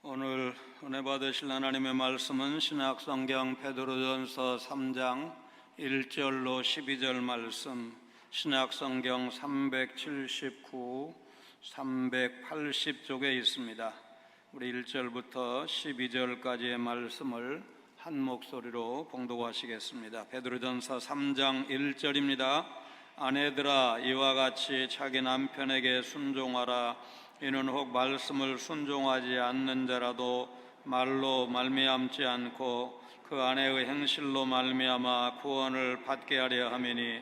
오늘 은혜 받으실 하나님의 말씀은 신약성경 베드로전서 3장 1절로 12절 말씀, 신약성경 379, 380쪽에 있습니다. 우리 1절부터 12절까지의 말씀을 한 목소리로 봉독하시겠습니다. 베드로전서 3장 1절입니다. 아내들아, 이와 같이 자기 남편에게 순종하라. 이는 혹 말씀을 순종하지 않는 자라도 말로 말미암지 않고 그 아내의 행실로 말미암아 구원을 받게 하려 함이니,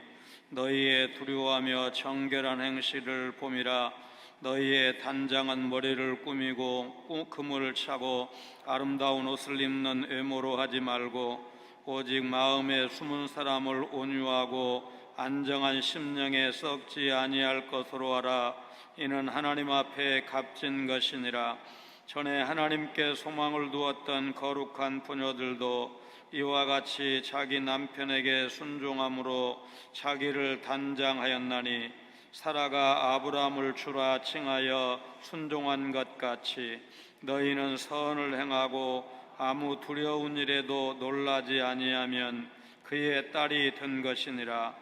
너희의 두려워하며 정결한 행실을 봄이라. 너희의 단장한 머리를 꾸미고 금을 차고 아름다운 옷을 입는 외모로 하지 말고, 오직 마음에 숨은 사람을 온유하고 안정한 심령에 썩지 아니할 것으로 하라. 이는 하나님 앞에 값진 것이니라. 전에 하나님께 소망을 두었던 거룩한 부녀들도 이와 같이 자기 남편에게 순종함으로 자기를 단장하였나니, 사라가 아브라함을 주라 칭하여 순종한 것 같이 너희는 선을 행하고 아무 두려운 일에도 놀라지 아니하면 그의 딸이 된 것이니라.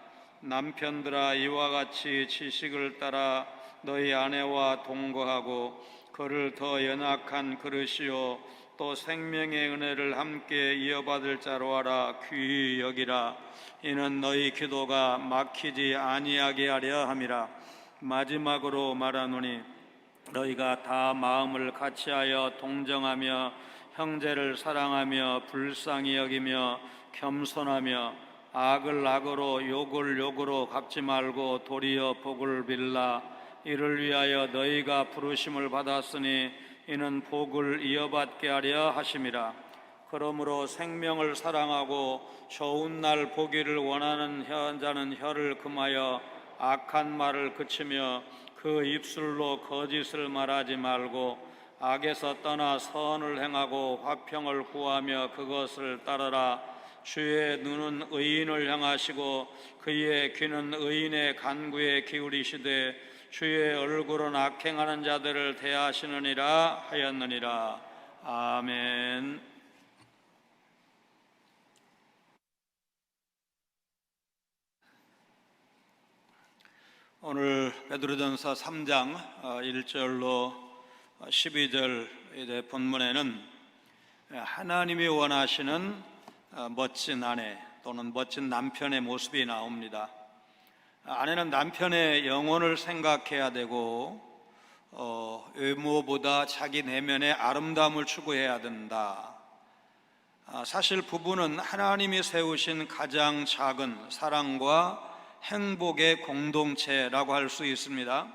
남편들아, 이와 같이 지식을 따라 너희 아내와 동거하고 그를 더 연약한 그릇이요 또 생명의 은혜를 함께 이어받을 자로 하라. 귀히 여기라. 이는 너희 기도가 막히지 아니하게 하려 함이라. 마지막으로 말하노니, 너희가 다 마음을 같이하여 동정하며 형제를 사랑하며 불쌍히 여기며 겸손하며 악을 악으로 욕을 욕으로 갚지 말고 도리어 복을 빌라. 이를 위하여 너희가 부르심을 받았으니 이는 복을 이어받게 하려 하심이라. 그러므로 생명을 사랑하고 좋은 날 보기를 원하는 자는 혀를 금하여 악한 말을 그치며 그 입술로 거짓을 말하지 말고 악에서 떠나 선을 행하고 화평을 구하며 그것을 따르라. 주의 눈은 의인을 향하시고 그의 귀는 의인의 간구에 기울이시되 주의 얼굴은 악행하는 자들을 대하시느니라 하였느니라. 아멘. 오늘 베드로전서 3장 1절로 12절 본문에는 하나님이 원하시는 멋진 아내 또는 멋진 남편의 모습이 나옵니다. 아내는 남편의 영혼을 생각해야 되고 외모보다 자기 내면의 아름다움을 추구해야 된다. 사실 부부는 하나님이 세우신 가장 작은 사랑과 행복의 공동체라고 할 수 있습니다.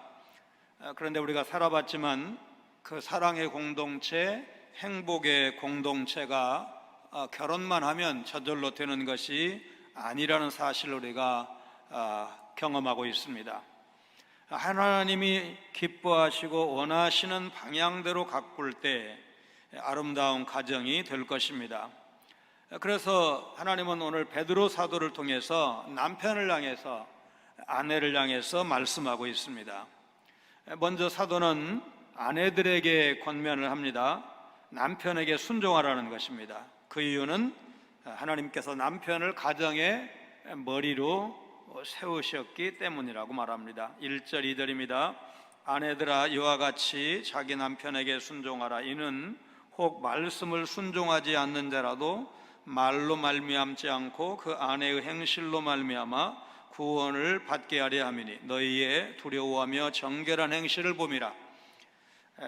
그런데 우리가 살아봤지만 그 사랑의 공동체, 행복의 공동체가 결혼만 하면 저절로 되는 것이 아니라는 사실을 우리가 경험하고 있습니다. 하나님이 기뻐하시고 원하시는 방향대로 가꿀 때 아름다운 가정이 될 것입니다. 그래서 하나님은 오늘 베드로 사도를 통해서 남편을 향해서, 아내를 향해서 말씀하고 있습니다. 먼저 사도는 아내들에게 권면을 합니다. 남편에게 순종하라는 것입니다. 그 이유는 하나님께서 남편을 가정의 머리로 세우셨기 때문이라고 말합니다. 1절 2절입니다. 아내들아, 이와 같이 자기 남편에게 순종하라. 이는 혹 말씀을 순종하지 않는 자라도 말로 말미암지 않고 그 아내의 행실로 말미암아 구원을 받게 하려 함이니, 너희의 두려워하며 정결한 행실을 봄이라.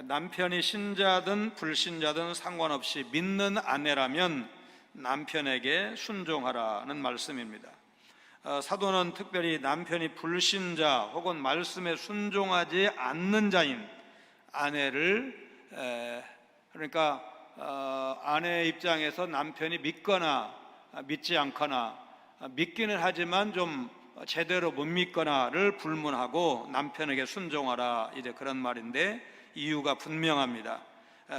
남편이 신자든 불신자든 상관없이 믿는 아내라면 남편에게 순종하라는 말씀입니다. 사도는 특별히 남편이 불신자 혹은 말씀에 순종하지 않는 자인 아내를, 그러니까 아내의 입장에서 남편이 믿거나 믿지 않거나, 믿기는 하지만 좀 제대로 못 믿거나를 불문하고 남편에게 순종하라, 이제 그런 말인데 이유가 분명합니다.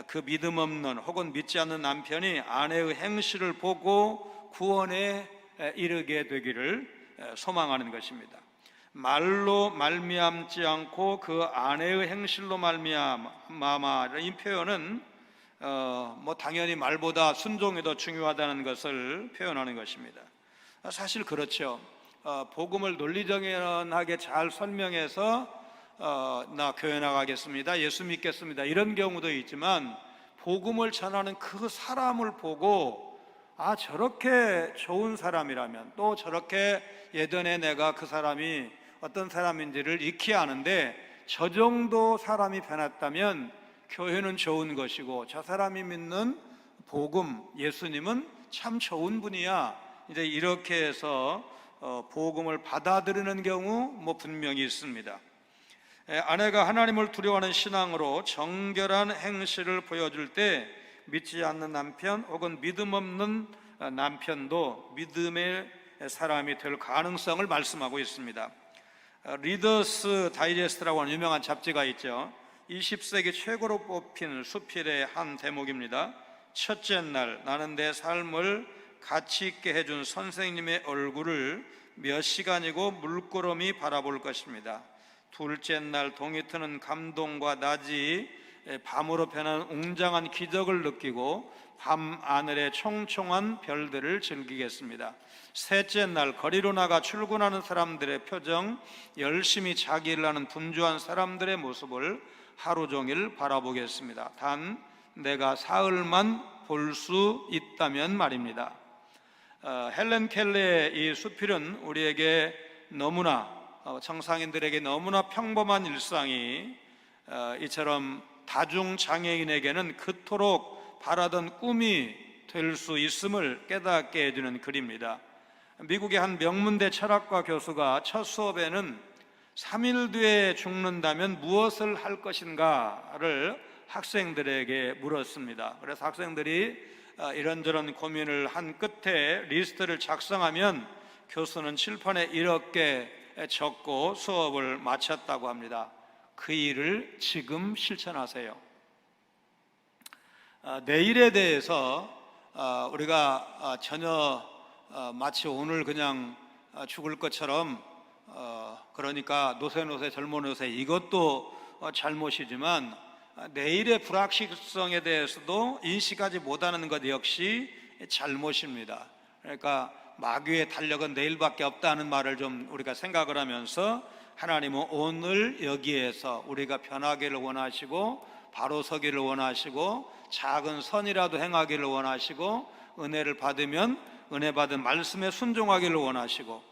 그 믿음 없는 혹은 믿지 않는 남편이 아내의 행실을 보고 구원에 이르게 되기를 소망하는 것입니다. 말로 말미암지 않고 그 아내의 행실로 말미암아, 이 표현은 당연히 말보다 순종이 더 중요하다는 것을 표현하는 것입니다. 사실 그렇죠. 복음을 논리정연하게 잘 설명해서 나 교회 나가겠습니다, 예수 믿겠습니다, 이런 경우도 있지만 복음을 전하는 그 사람을 보고 저렇게 좋은 사람이라면, 또 저렇게 예전에 내가 그 사람이 어떤 사람인지를 익히 아는데 저 정도 사람이 변했다면 교회는 좋은 것이고 저 사람이 믿는 복음, 예수님은 참 좋은 분이야, 이제 이렇게 해서 복음을 받아들이는 경우 분명히 있습니다. 아내가 하나님을 두려워하는 신앙으로 정결한 행실을 보여줄 때 믿지 않는 남편 혹은 믿음 없는 남편도 믿음의 사람이 될 가능성을 말씀하고 있습니다. 리더스 다이제스트라고 하는 유명한 잡지가 있죠. 20세기 최고로 뽑힌 수필의 한 대목입니다. 첫째 날, 나는 내 삶을 가치 있게 해준 선생님의 얼굴을 몇 시간이고 물끄러미 바라볼 것입니다. 둘째 날, 동이 트는 감동과 낮이 밤으로 변한 웅장한 기적을 느끼고 밤 하늘의 총총한 별들을 즐기겠습니다. 셋째 날, 거리로 나가 출근하는 사람들의 표정, 열심히 자기 일을 하는 분주한 사람들의 모습을 하루 종일 바라보겠습니다. 단 내가 사흘만 볼 수 있다면 말입니다. 헬렌 켈러의 이 수필은 우리에게 너무나 정상인들에게 너무나 평범한 일상이 이처럼 다중장애인에게는 그토록 바라던 꿈이 될 수 있음을 깨닫게 해주는 글입니다. 미국의 한 명문대 철학과 교수가 첫 수업에는 3일 뒤에 죽는다면 무엇을 할 것인가를 학생들에게 물었습니다. 그래서 학생들이 이런저런 고민을 한 끝에 리스트를 작성하면 교수는 칠판에 이렇게 적고 수업을 마쳤다고 합니다. 그 일을 지금 실천하세요. 내일에 대해서 우리가 전혀 마치 오늘 그냥 죽을 것처럼 그러니까 노세 젊은 노세 이것도 잘못이지만 내일의 불확실성에 대해서도 인식하지 못하는 것 역시 잘못입니다. 그러니까 마귀의 탄력은 내일밖에 없다는 말을 좀 우리가 생각을 하면서 하나님은 오늘 여기에서 우리가 변하기를 원하시고 바로 서기를 원하시고 작은 선이라도 행하기를 원하시고 은혜를 받으면 은혜 받은 말씀에 순종하기를 원하시고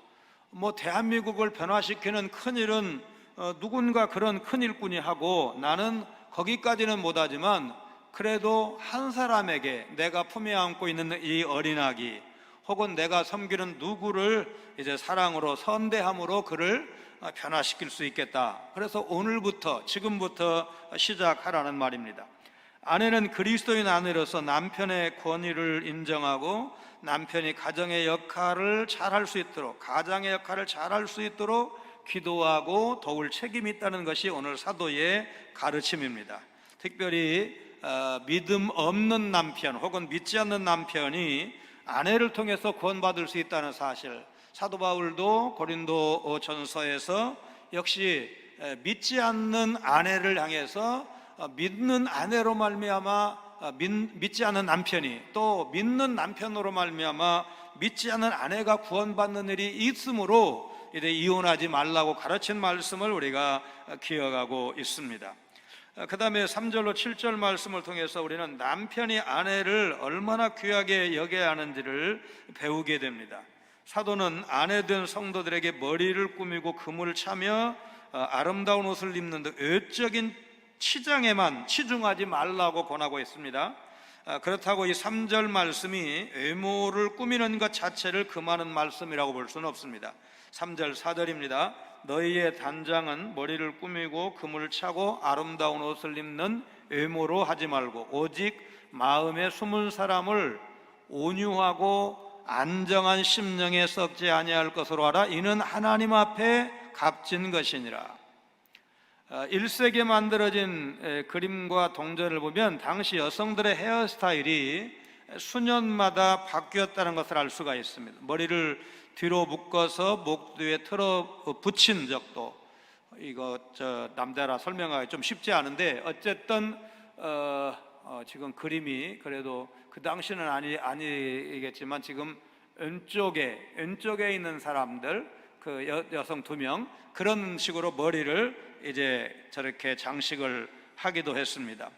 대한민국을 변화시키는 큰일은 누군가 그런 큰 일꾼이 하고 나는 거기까지는 못하지만 그래도 한 사람에게 내가 품에 안고 있는 이 어린아기 혹은 내가 섬기는 누구를 이제 사랑으로 선대함으로 그를 변화시킬 수 있겠다. 그래서 오늘부터 지금부터 시작하라는 말입니다. 아내는 그리스도인 아내로서 남편의 권위를 인정하고 남편이 가정의 역할을 잘할 수 있도록 가장의 역할을 잘할 수 있도록 기도하고 도울 책임이 있다는 것이 오늘 사도의 가르침입니다. 특별히 믿음 없는 남편 혹은 믿지 않는 남편이 아내를 통해서 구원받을 수 있다는 사실, 사도 바울도 고린도 전서에서 역시 믿지 않는 아내를 향해서 믿는 아내로 말미암아 믿지 않는 남편이 또 믿는 남편으로 말미암아 믿지 않는 아내가 구원받는 일이 있으므로 이제 이혼하지 말라고 가르친 말씀을 우리가 기억하고 있습니다. 그 다음에 3절로 7절 말씀을 통해서 우리는 남편이 아내를 얼마나 귀하게 여겨야 하는지를 배우게 됩니다. 사도는 아내된 성도들에게 머리를 꾸미고 금을 차며 아름다운 옷을 입는 등 외적인 치장에만 치중하지 말라고 권하고 있습니다. 그렇다고 이 3절 말씀이 외모를 꾸미는 것 자체를 금하는 말씀이라고 볼 수는 없습니다. 3절 4절입니다. 너희의 단장은 머리를 꾸미고 금을 차고 아름다운 옷을 입는 외모로 하지 말고 오직 마음에 숨은 사람을 온유하고 안정한 심령에 썩지 아니할 것으로 하라. 이는 하나님 앞에 값진 것이니라. 1세기에 만들어진 그림과 동전을 보면 당시 여성들의 헤어스타일이 수년마다 바뀌었다는 것을 알 수가 있습니다. 머리를 뒤로 묶어서 목 뒤에 틀어 붙인 적도, 이거 남자라 설명하기 좀 쉽지 않은데 어쨌든 지금 그림이 그래도 그 당시는 아니겠지만 지금 왼쪽에 있는 사람들 그 여성 2명 그런 식으로 머리를 이제 저렇게 장식을 하기도 했습니다.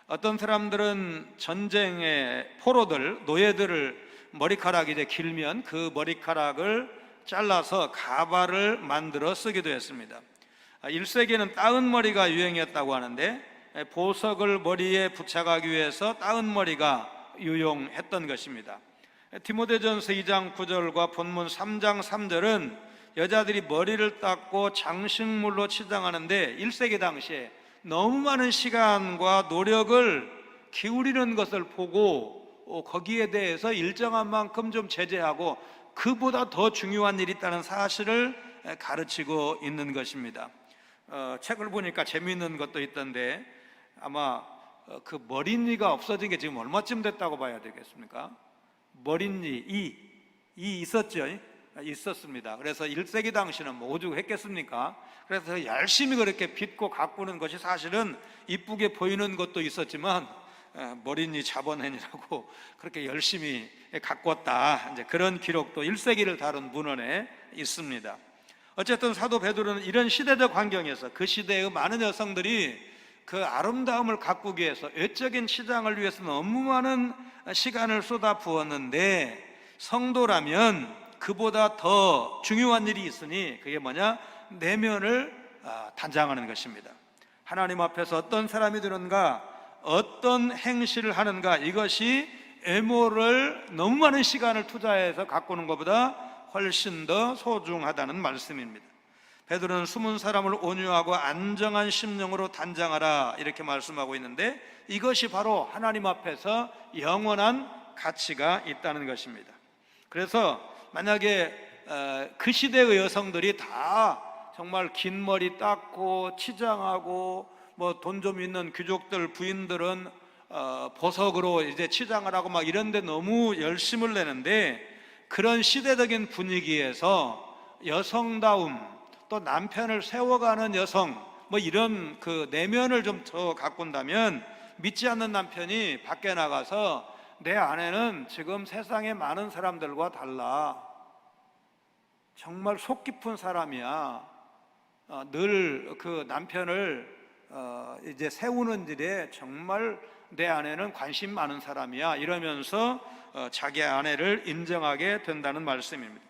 어떤 사람들은 전쟁의 포로들, 노예들을 머리카락이 이제 길면 그 머리카락을 잘라서 가발을 만들어 쓰기도 했습니다. 1세기에는 따은 머리가 유행이었다고 하는데 보석을 머리에 부착하기 위해서 따은 머리가 유용했던 것입니다. 디모데전서 2장 9절과 본문 3장 3절은 여자들이 머리를 닦고 장식물로 치장하는데 1세기 당시에 너무 많은 시간과 노력을 기울이는 것을 보고 거기에 대해서 일정한 만큼 좀 제재하고 그보다 더 중요한 일이 있다는 사실을 가르치고 있는 것입니다. 책을 보니까 재미있는 것도 있던데 아마 그 머리니가 없어진 게 지금 얼마쯤 됐다고 봐야 되겠습니까? 머리니 이 있었죠? 있었습니다. 그래서 1세기 당시는 뭐 오죽했겠습니까? 그래서 열심히 그렇게 빚고 가꾸는 것이 사실은 이쁘게 보이는 것도 있었지만 머리니 자본행이라고 그렇게 열심히 가꿨다, 이제 그런 기록도 1세기를 다룬 문헌에 있습니다. 어쨌든 사도 베드로는 이런 시대적 환경에서 그 시대의 많은 여성들이 그 아름다움을 가꾸기 위해서 외적인 치장을 위해서 너무 많은 시간을 쏟아 부었는데 성도라면 그보다 더 중요한 일이 있으니 그게 뭐냐? 내면을 단장하는 것입니다. 하나님 앞에서 어떤 사람이 되는가, 어떤 행실을 하는가, 이것이 외모를 너무 많은 시간을 투자해서 가꾸는 것보다 훨씬 더 소중하다는 말씀입니다. 베드로는 숨은 사람을 온유하고 안정한 심령으로 단장하라 이렇게 말씀하고 있는데 이것이 바로 하나님 앞에서 영원한 가치가 있다는 것입니다. 그래서 만약에 그 시대의 여성들이 다 정말 긴 머리 닦고 치장하고 뭐 돈 좀 있는 귀족들 부인들은 보석으로 이제 치장을 하고 막 이런데 너무 열심을 내는데 그런 시대적인 분위기에서 여성다움 또 남편을 세워가는 여성 뭐 이런 그 내면을 좀 더 가꾼다면 믿지 않는 남편이 밖에 나가서 내 아내는 지금 세상의 많은 사람들과 달라, 정말 속 깊은 사람이야, 늘 그 남편을 이제 세우는 일에 정말 내 아내는 관심 많은 사람이야 이러면서 자기 아내를 인정하게 된다는 말씀입니다.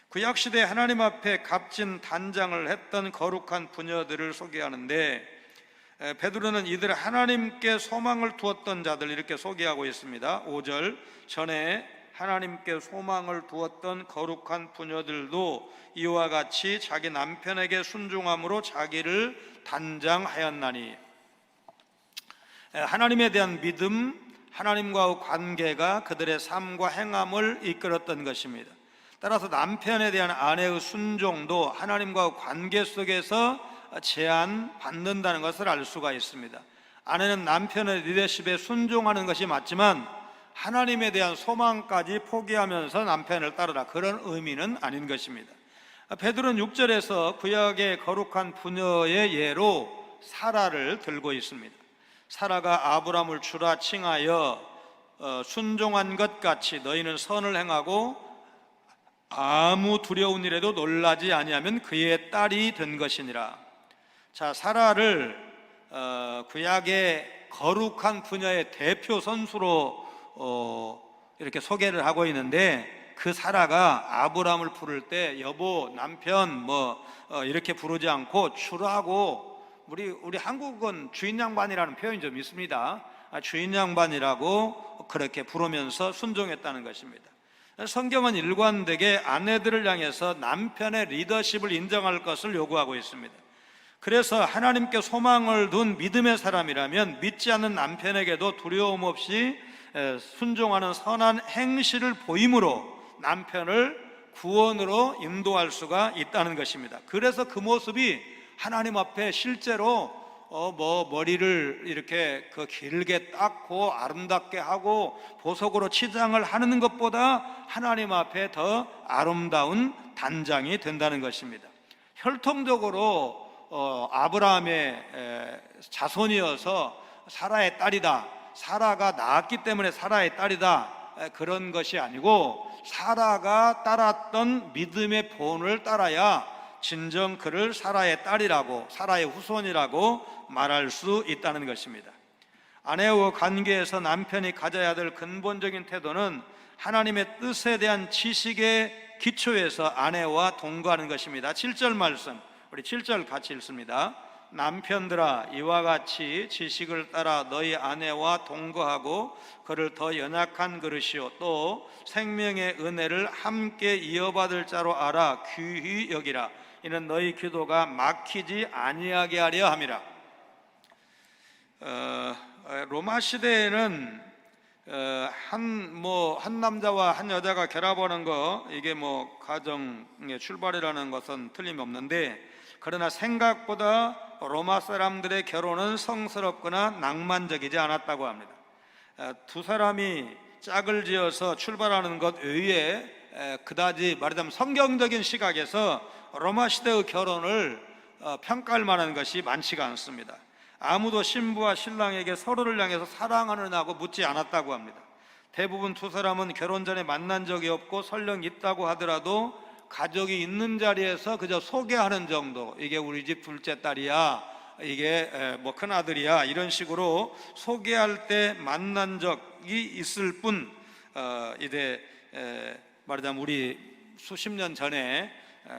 구약시대 하나님 앞에 값진 단장을 했던 거룩한 부녀들을 소개하는데 베드로는 이들 하나님께 소망을 두었던 자들 이렇게 소개하고 있습니다. 5절 전에 하나님께 소망을 두었던 거룩한 부녀들도 이와 같이 자기 남편에게 순종함으로 자기를 단장하였나니, 하나님에 대한 믿음, 하나님과의 관계가 그들의 삶과 행함을 이끌었던 것입니다. 따라서 남편에 대한 아내의 순종도 하나님과의 관계 속에서 제한받는다는 것을 알 수가 있습니다. 아내는 남편의 리더십에 순종하는 것이 맞지만 하나님에 대한 소망까지 포기하면서 남편을 따르라, 그런 의미는 아닌 것입니다. 베드로는 6절에서 구약의 거룩한 부녀의 예로 사라를 들고 있습니다. 사라가 아브라함을 주라 칭하여 순종한 것 같이 너희는 선을 행하고 아무 두려운 일에도 놀라지 아니하면 그의 딸이 된 것이니라. 자, 사라를 구약의 거룩한 부녀의 대표 선수로 이렇게 소개를 하고 있는데 그 사라가 아브라함을 부를 때 여보, 남편 이렇게 부르지 않고 주라고, 우리 한국은 주인 양반이라는 표현이 좀 있습니다. 주인 양반이라고 그렇게 부르면서 순종했다는 것입니다. 성경은 일관되게 아내들을 향해서 남편의 리더십을 인정할 것을 요구하고 있습니다. 그래서 하나님께 소망을 둔 믿음의 사람이라면 믿지 않는 남편에게도 두려움 없이 순종하는 선한 행실을 보임으로 남편을 구원으로 인도할 수가 있다는 것입니다. 그래서 그 모습이 하나님 앞에 실제로 머리를 이렇게 길게 닦고 아름답게 하고 보석으로 치장을 하는 것보다 하나님 앞에 더 아름다운 단장이 된다는 것입니다. 혈통적으로 아브라함의 자손이어서 사라의 딸이다, 사라가 낳았기 때문에 사라의 딸이다, 그런 것이 아니고 사라가 따랐던 믿음의 본을 따라야 진정 그를 사라의 딸이라고, 사라의 후손이라고 말할 수 있다는 것입니다. 아내와 관계에서 남편이 가져야 될 근본적인 태도는 하나님의 뜻에 대한 지식의 기초에서 아내와 동거하는 것입니다. 7절 말씀, 우리 7절 같이 읽습니다. 남편들아, 이와 같이 지식을 따라 너희 아내와 동거하고 그를 더 연약한 그릇이요 또 생명의 은혜를 함께 이어받을 자로 알아 귀히 여기라. 이는 너희 기도가 막히지 아니하게 하려 함이라. 로마 시대에는 한 남자와 한 여자가 결합하는 거, 이게 뭐 가정의 출발이라는 것은 틀림없는데, 그러나 생각보다 로마 사람들의 결혼은 성스럽거나 낭만적이지 않았다고 합니다. 두 사람이 짝을 지어서 출발하는 것 외에 그다지 말하자면 성경적인 시각에서 로마 시대의 결혼을 평가할 만한 것이 많지가 않습니다. 아무도 신부와 신랑에게 서로를 향해서 사랑하느냐고 묻지 않았다고 합니다. 대부분 두 사람은 결혼 전에 만난 적이 없고 설령 있다고 하더라도 가족이 있는 자리에서 그저 소개하는 정도, 이게 우리 집 둘째 딸이야, 이게 뭐 큰아들이야, 이런 식으로 소개할 때 만난 적이 있을 뿐, 이제 말하자면 우리 수십 년 전에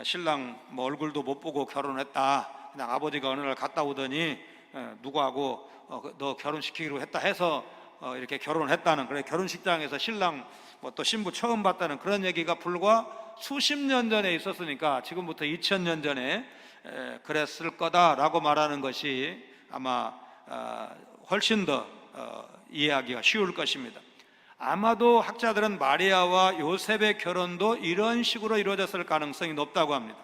신랑 뭐 얼굴도 못 보고 결혼했다, 그냥 아버지가 어느 날 갔다 오더니 누구하고 너 결혼시키기로 했다 해서 이렇게 결혼했다는, 그래 결혼식장에서 신랑 뭐 또 신부 처음 봤다는 그런 얘기가 불과 수십 년 전에 있었으니까 지금부터 2000년 전에 그랬을 거다라고 말하는 것이 아마 훨씬 더 이해하기가 쉬울 것입니다. 아마도 학자들은 마리아와 요셉의 결혼도 이런 식으로 이루어졌을 가능성이 높다고 합니다.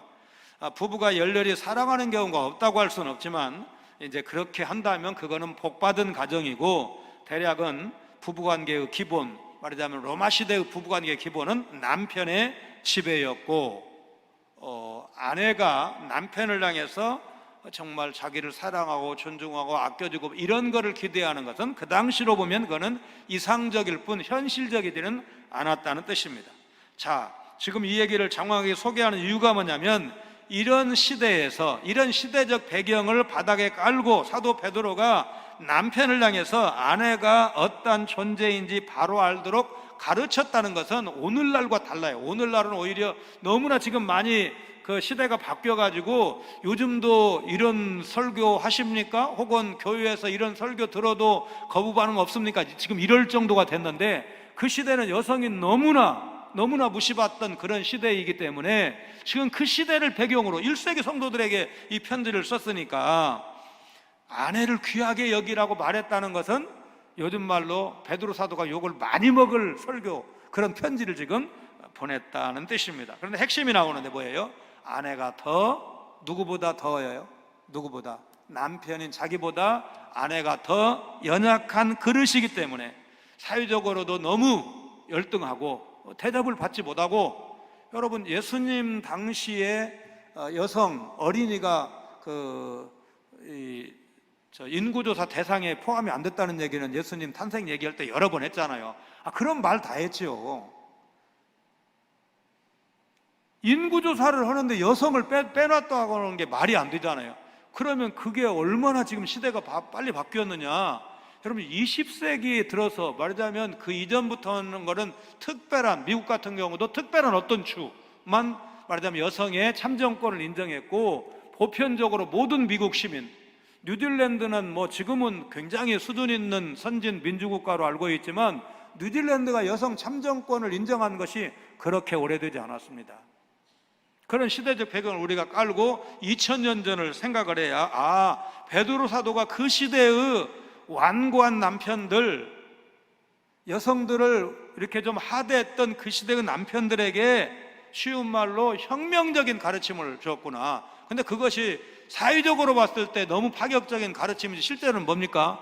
부부가 열렬히 사랑하는 경우가 없다고 할 수는 없지만 이제 그렇게 한다면 그거는 복받은 가정이고, 대략은 부부관계의 기본, 말하자면 로마 시대의 부부관계의 기본은 남편의 지배였고, 아내가 남편을 향해서 정말 자기를 사랑하고 존중하고 아껴주고 이런 거를 기대하는 것은 그 당시로 보면 그거는 이상적일 뿐 현실적이지는 않았다는 뜻입니다. 자, 지금 이 얘기를 장황하게 소개하는 이유가 뭐냐면, 이런 시대에서, 이런 시대적 배경을 바닥에 깔고 사도 베드로가 남편을 향해서 아내가 어떤 존재인지 바로 알도록 가르쳤다는 것은 오늘날과 달라요. 오늘날은 오히려 너무나 지금 많이 그 시대가 바뀌어가지고 요즘도 이런 설교 하십니까? 혹은 교회에서 이런 설교 들어도 거부 반응 없습니까? 지금 이럴 정도가 됐는데, 그 시대는 여성이 너무나 무시받던 그런 시대이기 때문에 지금 그 시대를 배경으로 1세기 성도들에게 이 편지를 썼으니까 아내를 귀하게 여기라고 말했다는 것은 요즘 말로 베드로 사도가 욕을 많이 먹을 설교, 그런 편지를 지금 보냈다는 뜻입니다. 그런데 핵심이 나오는데 뭐예요? 아내가 누구보다 더예요. 누구보다, 남편인 자기보다 아내가 더 연약한 그릇이기 때문에 사회적으로도 너무 열등하고 대접을 받지 못하고, 여러분 예수님 당시에 여성 어린이가 인구조사 대상에 포함이 안 됐다는 얘기는 예수님 탄생 얘기할 때 여러 번 했잖아요. 그런 말 다 했죠. 인구조사를 하는데 여성을 빼놨다고 하는 게 말이 안 되잖아요. 그러면 그게 얼마나 지금 시대가 빨리 바뀌었느냐. 여러분 20세기에 들어서 말하자면 그 이전부터 하는 거는 특별한, 미국 같은 경우도 특별한 어떤 주만 말하자면 여성의 참정권을 인정했고, 보편적으로 모든 미국 시민, 뉴질랜드는 뭐 지금은 굉장히 수준 있는 선진 민주국가로 알고 있지만 뉴질랜드가 여성 참정권을 인정한 것이 그렇게 오래되지 않았습니다. 그런 시대적 배경을 우리가 깔고 2000년 전을 생각을 해야 베드로 사도가 그 시대의 완고한 남편들, 여성들을 이렇게 좀 하대했던 그 시대의 남편들에게 쉬운 말로 혁명적인 가르침을 줬구나. 근데 그것이 사회적으로 봤을 때 너무 파격적인 가르침이지 실제로는 뭡니까?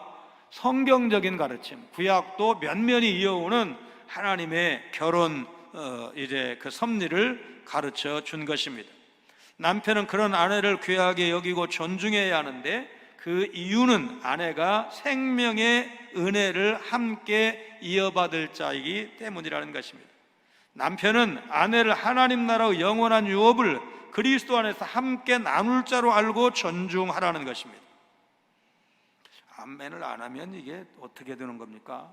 성경적인 가르침, 구약도 면면히 이어오는 하나님의 결혼 이제 그 섭리를 가르쳐 준 것입니다. 남편은 그런 아내를 귀하게 여기고 존중해야 하는데, 그 이유는 아내가 생명의 은혜를 함께 이어받을 자이기 때문이라는 것입니다. 남편은 아내를 하나님 나라의 영원한 유업을 그리스도 안에서 함께 나눌 자로 알고 존중하라는 것입니다. 아멘을 안 하면 이게 어떻게 되는 겁니까?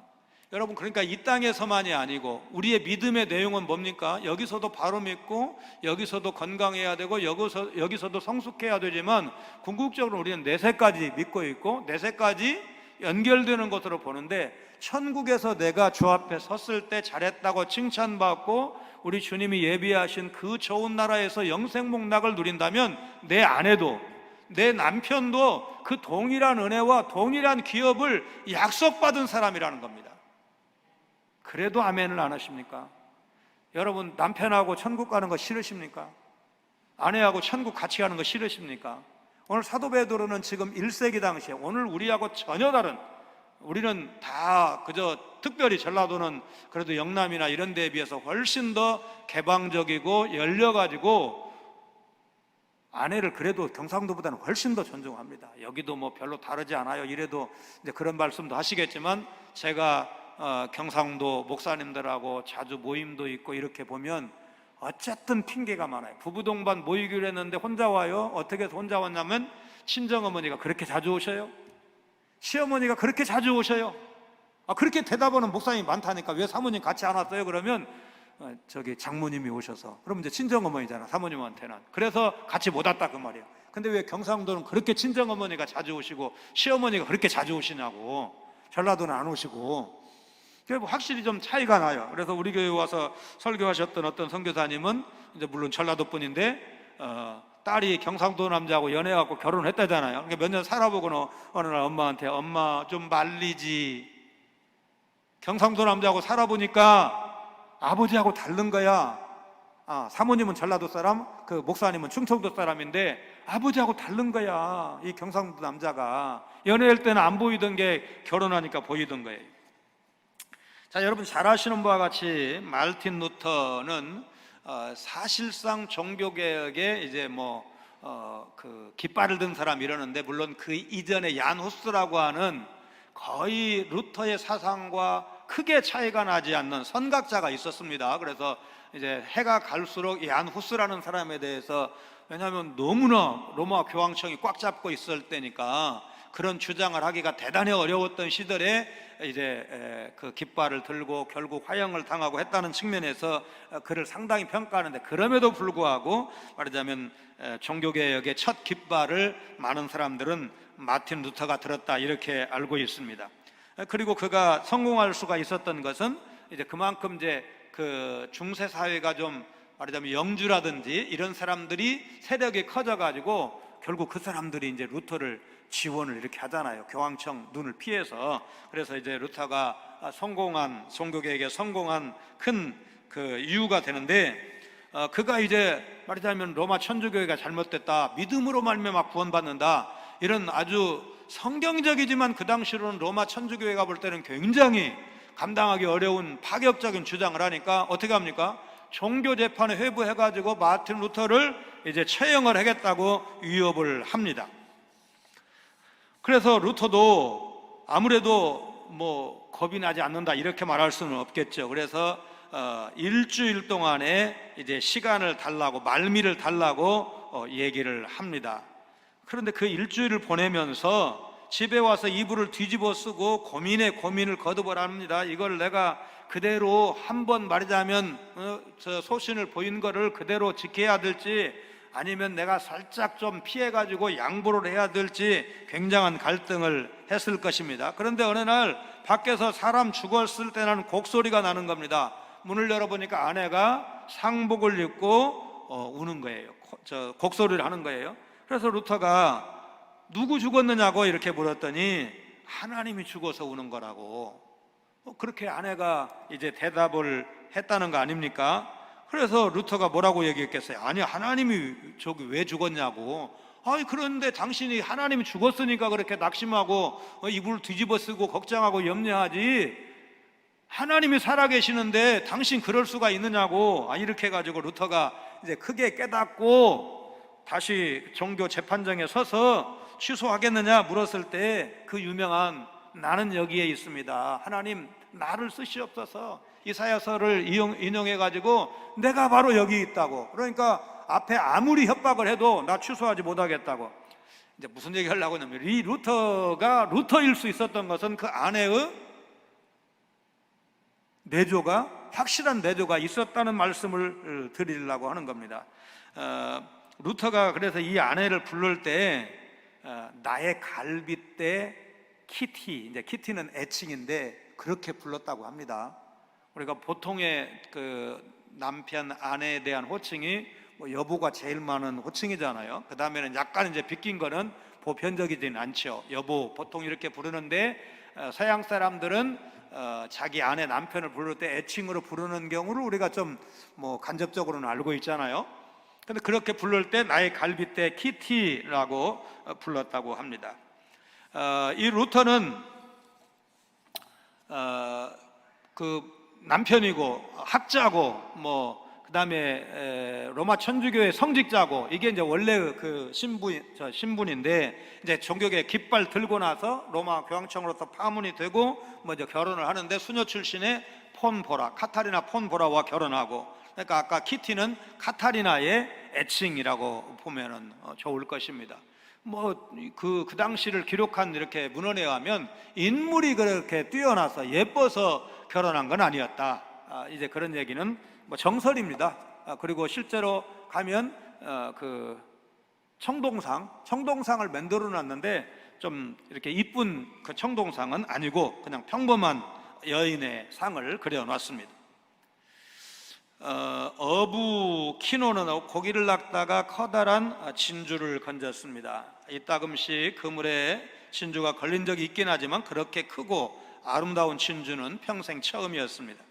여러분, 그러니까 이 땅에서만이 아니고 우리의 믿음의 내용은 뭡니까? 여기서도 바로 믿고 여기서도 건강해야 되고 여기서도 성숙해야 되지만 궁극적으로 우리는 내세까지 믿고 있고 내세까지 연결되는 것으로 보는데, 천국에서 내가 주 앞에 섰을 때 잘했다고 칭찬받고 우리 주님이 예비하신 그 좋은 나라에서 영생복락을 누린다면 내 아내도 내 남편도 그 동일한 은혜와 동일한 기업을 약속받은 사람이라는 겁니다. 그래도 아멘을 안 하십니까? 여러분, 남편하고 천국 가는 거 싫으십니까? 아내하고 천국 같이 가는 거 싫으십니까? 오늘 사도 베드로는 지금 1세기 당시에 오늘 우리하고 전혀 다른, 우리는 다 그저 특별히 전라도는 그래도 영남이나 이런 데에 비해서 훨씬 더 개방적이고 열려가지고 아내를 그래도 경상도보다는 훨씬 더 존중합니다. 여기도 뭐 별로 다르지 않아요. 이래도 이제 그런 말씀도 하시겠지만, 제가 경상도 목사님들하고 자주 모임도 있고 이렇게 보면 어쨌든 핑계가 많아요. 부부 동반 모이기로 했는데 혼자 와요. 어떻게 해서 혼자 왔냐면 친정어머니가 그렇게 자주 오셔요. 시어머니가 그렇게 자주 오셔요. 그렇게 대답하는 목사님이 많다니까 왜 사모님 같이 안 왔어요? 그러면 저기 장모님이 오셔서, 그럼 이제 친정어머니잖아, 사모님한테는. 그래서 같이 못 왔다 그 말이에요. 근데 왜 경상도는 그렇게 친정어머니가 자주 오시고 시어머니가 그렇게 자주 오시냐고, 전라도는 안 오시고. 확실히 좀 차이가 나요. 그래서 우리 교회 와서 설교하셨던 어떤 선교사님은 이제 물론 전라도 분인데 딸이 경상도 남자하고 연애하고 결혼을 했다잖아요. 그러니까 몇 년 살아보고는 어느 날 엄마한테, 엄마 좀 말리지, 경상도 남자하고 살아보니까 아버지하고 다른 거야. 사모님은 전라도 사람, 그 목사님은 충청도 사람인데 아버지하고 다른 거야. 이 경상도 남자가 연애할 때는 안 보이던 게 결혼하니까 보이던 거예요. 자, 여러분 잘 아시는 바와 같이 마르틴 루터는 사실상 종교개혁에 이제 그 깃발을 든 사람 이러는데, 물론 그 이전에 얀 후스라고 하는 거의 루터의 사상과 크게 차이가 나지 않는 선각자가 있었습니다. 그래서 이제 해가 갈수록 얀 후스라는 사람에 대해서, 왜냐하면 너무나 로마 교황청이 꽉 잡고 있을 때니까 그런 주장을 하기가 대단히 어려웠던 시절에 이제 그 깃발을 들고 결국 화형을 당하고 했다는 측면에서 그를 상당히 평가하는데, 그럼에도 불구하고 말하자면 종교개혁의 첫 깃발을 많은 사람들은 마틴 루터가 들었다 이렇게 알고 있습니다. 그리고 그가 성공할 수가 있었던 것은 이제 그만큼 이제 그 중세 사회가 좀 말하자면 영주라든지 이런 사람들이 세력이 커져가지고 결국 그 사람들이 이제 루터를 지원을 이렇게 하잖아요. 교황청 눈을 피해서. 그래서 이제 루터가 성공한, 종교개혁에 성공한 큰 그 이유가 되는데, 그가 이제 말하자면 로마 천주교회가 잘못됐다, 믿음으로 말미암아 구원받는다, 이런 아주 성경적이지만 그 당시로는 로마 천주교회가 볼 때는 굉장히 감당하기 어려운 파격적인 주장을 하니까 어떻게 합니까? 종교재판에 회부해가지고 마틴 루터를 이제 처형을 하겠다고 위협을 합니다. 그래서 루터도 아무래도 겁이 나지 않는다 이렇게 말할 수는 없겠죠. 그래서 일주일 동안에 이제 시간을 달라고, 말미를 달라고 얘기를 합니다. 그런데 그 일주일을 보내면서 집에 와서 이불을 뒤집어 쓰고 고민을 거듭을 합니다. 이걸 내가 그대로 한번 말하자면 저 소신을 보인 거를 그대로 지켜야 될지, 아니면 내가 살짝 좀 피해가지고 양보를 해야 될지 굉장한 갈등을 했을 것입니다. 그런데 어느 날 밖에서 사람 죽었을 때 나는 곡소리가 나는 겁니다. 문을 열어보니까 아내가 상복을 입고 우는 거예요. 곡소리를 하는 거예요. 그래서 루터가 누구 죽었느냐고 이렇게 물었더니 하나님이 죽어서 우는 거라고, 그렇게 아내가 이제 대답을 했다는 거 아닙니까? 그래서 루터가 뭐라고 얘기했겠어요? 아니, 하나님이 저기 왜 죽었냐고. 그런데 당신이 하나님이 죽었으니까 그렇게 낙심하고 이불을 뒤집어 쓰고 걱정하고 염려하지, 하나님이 살아계시는데 당신 그럴 수가 있느냐고. 이렇게 해가지고 루터가 이제 크게 깨닫고 다시 종교 재판정에 서서 취소하겠느냐 물었을 때 그 유명한 나는 여기에 있습니다, 하나님 나를 쓰시옵소서, 이사야서를 인용해가지고 내가 바로 여기 있다고. 그러니까 앞에 아무리 협박을 해도 나 취소하지 못하겠다고. 이제 무슨 얘기 하려고 하냐면, 이 루터가 루터일 수 있었던 것은 그 아내의 내조가, 확실한 내조가 있었다는 말씀을 드리려고 하는 겁니다. 루터가 그래서 이 아내를 부를 때 나의 갈빗대 키티, 이제 키티는 애칭인데 그렇게 불렀다고 합니다. 우리가 보통의 그 남편, 아내에 대한 호칭이 뭐 여보가 제일 많은 호칭이잖아요. 그 다음에는 약간 이제 비낀 거는 보편적이지는 않죠. 여보, 보통 이렇게 부르는데 서양 사람들은 자기 아내, 남편을 부를 때 애칭으로 부르는 경우를 우리가 좀 뭐 간접적으로는 알고 있잖아요. 근데 그렇게 부를 때 나의 갈빗대 키티라고 불렀다고 합니다. 이 루터는 그 남편이고 학자고 뭐 그다음에 로마 천주교의 성직자고, 이게 이제 원래 그 신분인데 이제 종교계 깃발 들고 나서 로마 교황청으로서 파문이 되고 뭐 이제 결혼을 하는데, 수녀 출신의 폰보라, 카타리나 폰보라와 결혼하고. 그러니까 아까 키티는 카타리나의 애칭이라고 보면은 좋을 것입니다. 뭐 그 당시를 기록한 이렇게 문헌에 의하면 인물이 그렇게 뛰어나서 예뻐서 결혼한 건 아니었다. 이제 그런 얘기는 뭐 정설입니다. 그리고 실제로 가면 그 청동상을 만들어 놨는데 좀 이렇게 이쁜 그 청동상은 아니고 그냥 평범한 여인의 상을 그려 놨습니다. 어부 키노는 고기를 낚다가 커다란 진주를 건졌습니다. 이따금씩 그물에 진주가 걸린 적이 있긴 하지만 그렇게 크고 아름다운 진주는 평생 처음이었습니다.